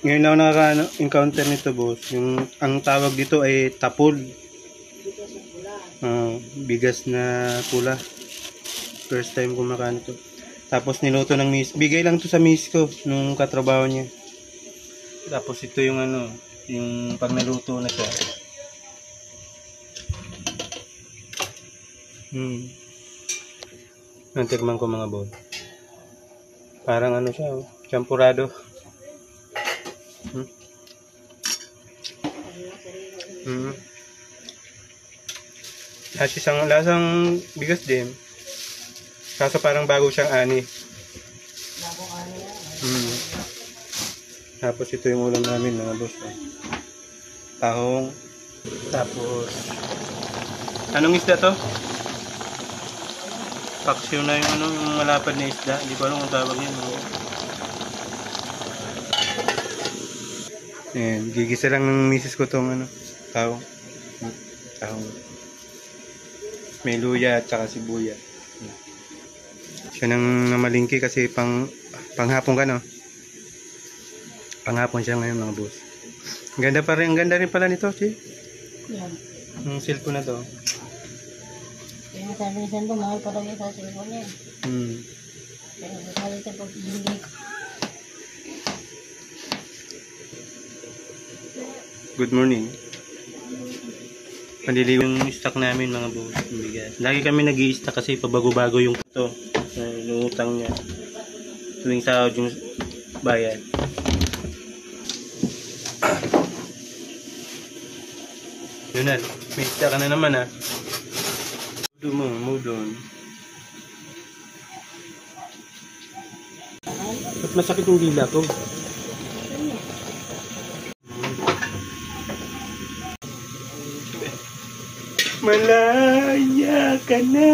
Ngayon ako nakaka-encounter nito, boss. Ang tawag dito ay tapol. Bigas na pula. First time kumakain ito. Tapos niluto ng miss. Bigay lang to sa miss ko nung katrabaho niya. Tapos ito yung yung pag naluto na siya. Nantikman ko mga boss. Parang siya, champurado. Lasang bigas din. Kaso parang bago siyang ani. Bagong ani yan. Tapos ito yung ulam namin mga boss. Tahong. Tapos anong isda to? Paksiw na yung malapad na isda. Hindi ko alam kung tawag yan. Ayan, gigisa lang ng misis ko tong tahong. Tahong. May luya at saka sibuyas. Siya nang namalingki kasi panghapon ka, no? Panghapon siya ngayon mga boss. Ang ganda rin pala nito, si. Yan. Yung cellphone na to. Yung sabi ni Santo, mahal pa daw yung sa cellphone niya. Kaya sabi ito pag hindi ko. Good morning. Panliliw yung stock namin mga boss. Lagi kami nag-i-stock kasi pabago-bago yung ito. Yung utang niya. Tuwing sahod yung bayad. Yun na. May stock ka na naman ha. Move on. Ba't masakit yung dila ko? Malaya ka na.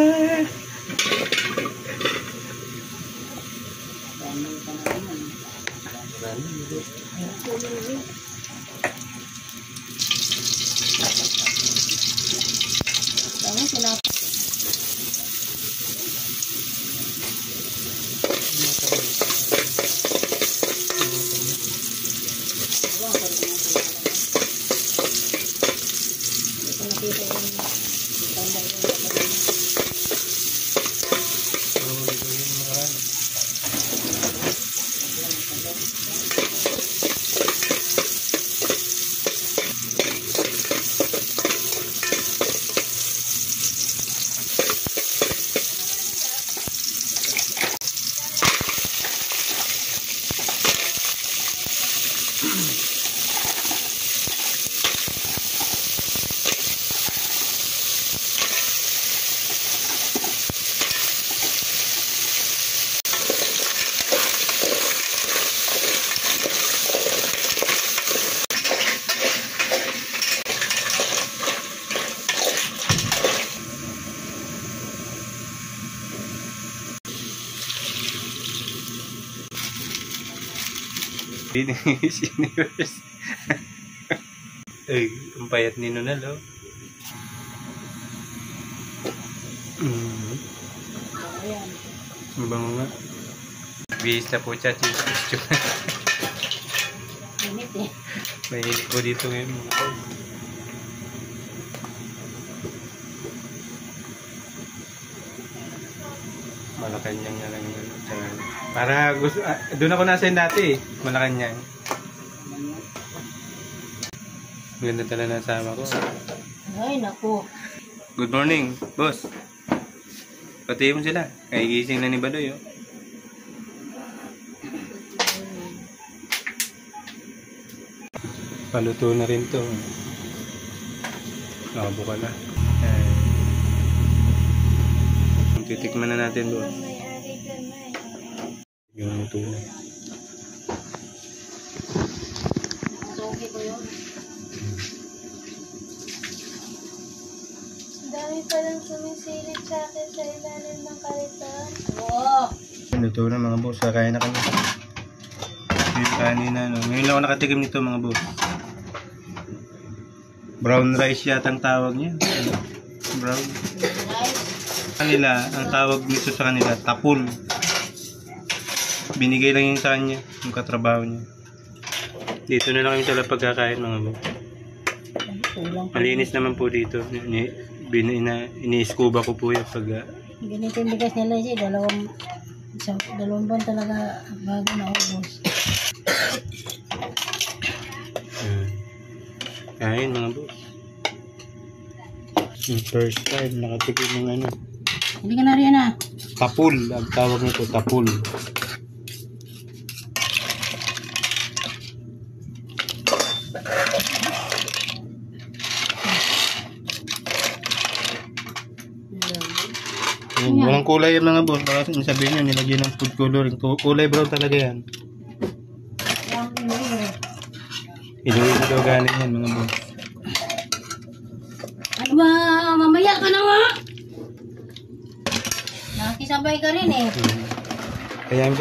Miss Universe. Ay, ang payat ni Nonal, oh. Ang bango nga. Bihis na po siya. Init eh. Mahilig ko dito ngayon. Malacanang na lang yun. Para gusto, doon ako nasa dati eh. Malacanang. Ganda talaga nasama ko. Ay, naku. Good morning, boss. Pati mo sila. Ay, gising na ni Badoy, oh. Paluto na rin to. Nakabuka na. Titikman na natin doon. Yung luto na. Sogi ko yun. Dami palang sumisilip sa akin sa ilalim ng kariton. Oo. Luto na mga boss. Kakain na kami. Yung kanina, no. Ngayon lang ako nakatikim nito mga boss. Brown rice yata ang tawag niya. Brown. Kanila, ang tawag nito sa kanila, tapul. Binigay lang yun sa kanya, yung katrabaho niya. Dito na lang kami talaga pagkakain mga boss. Kulang pa. Malinis naman po dito. Ini-scuba ko po yung pag... Ganito yung bigas nila siya, dalawang buwan talaga bago na ubos. Kain mga boss. Yung first time nakatikim ng ano. Hindi ka na rin ah. Tapul. Ang tawag nito, tapul. Yan, walang kulay yung mga boss. Baka sabihin nyo, nilagyan ng food coloring. Kulay brown talaga yan. Inuwi na daw galing yan mga boss. Ano ba? Mamaya ka na nga! Nakisabay ka rin eh. Kaya